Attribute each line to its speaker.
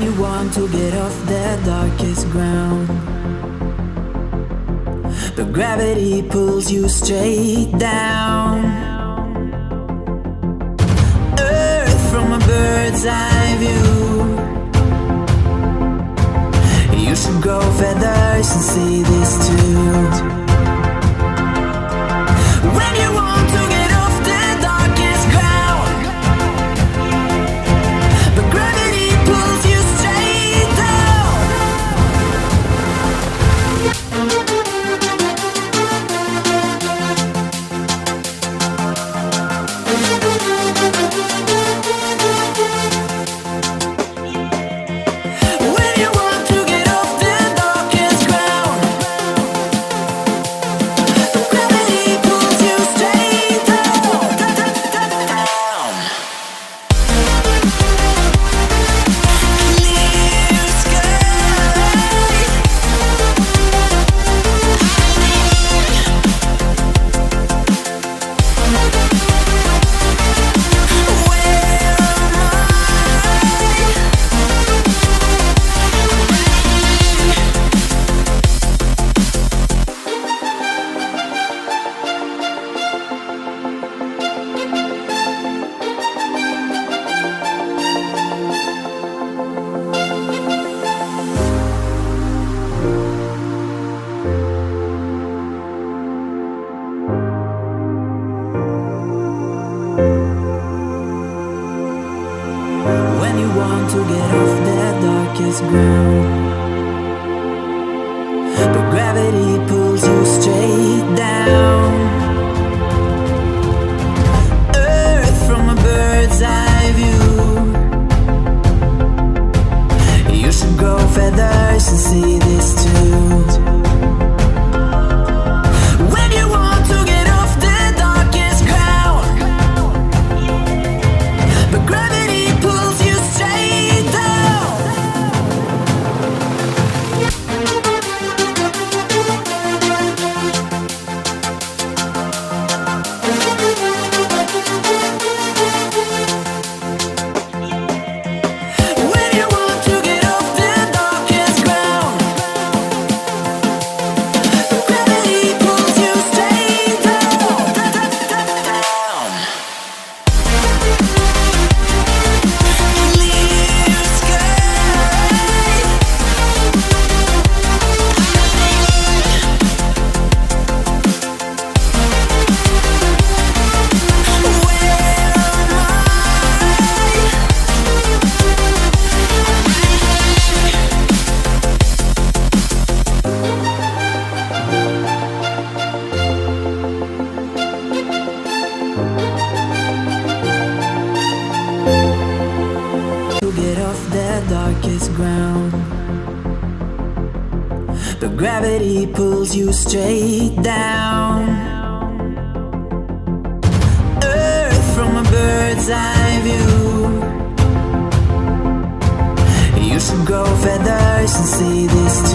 Speaker 1: you want to get off the darkest ground, but gravity pulls you straight down. Earth from a bird's eye view. You should grow feathers and see this too. When you want to get off the darkest ground, but gravity pulls you straight down. When you want to get off the darkest ground, but gravity pulls you straight down. Clear sky. When you want to get off the darkest ground, but gravity pulls you straight down. Earth from a bird's eye view. You should grow feathers and see this too. When you want to get off the darkest ground, but gravity pulls you straight down. When you want to get off the darkest ground, but gravity pulls you straight down. Clear sky. To get off the darkest ground, but gravity pulls you straight down. Earth from a bird's eye view. You should grow feathers and see this too.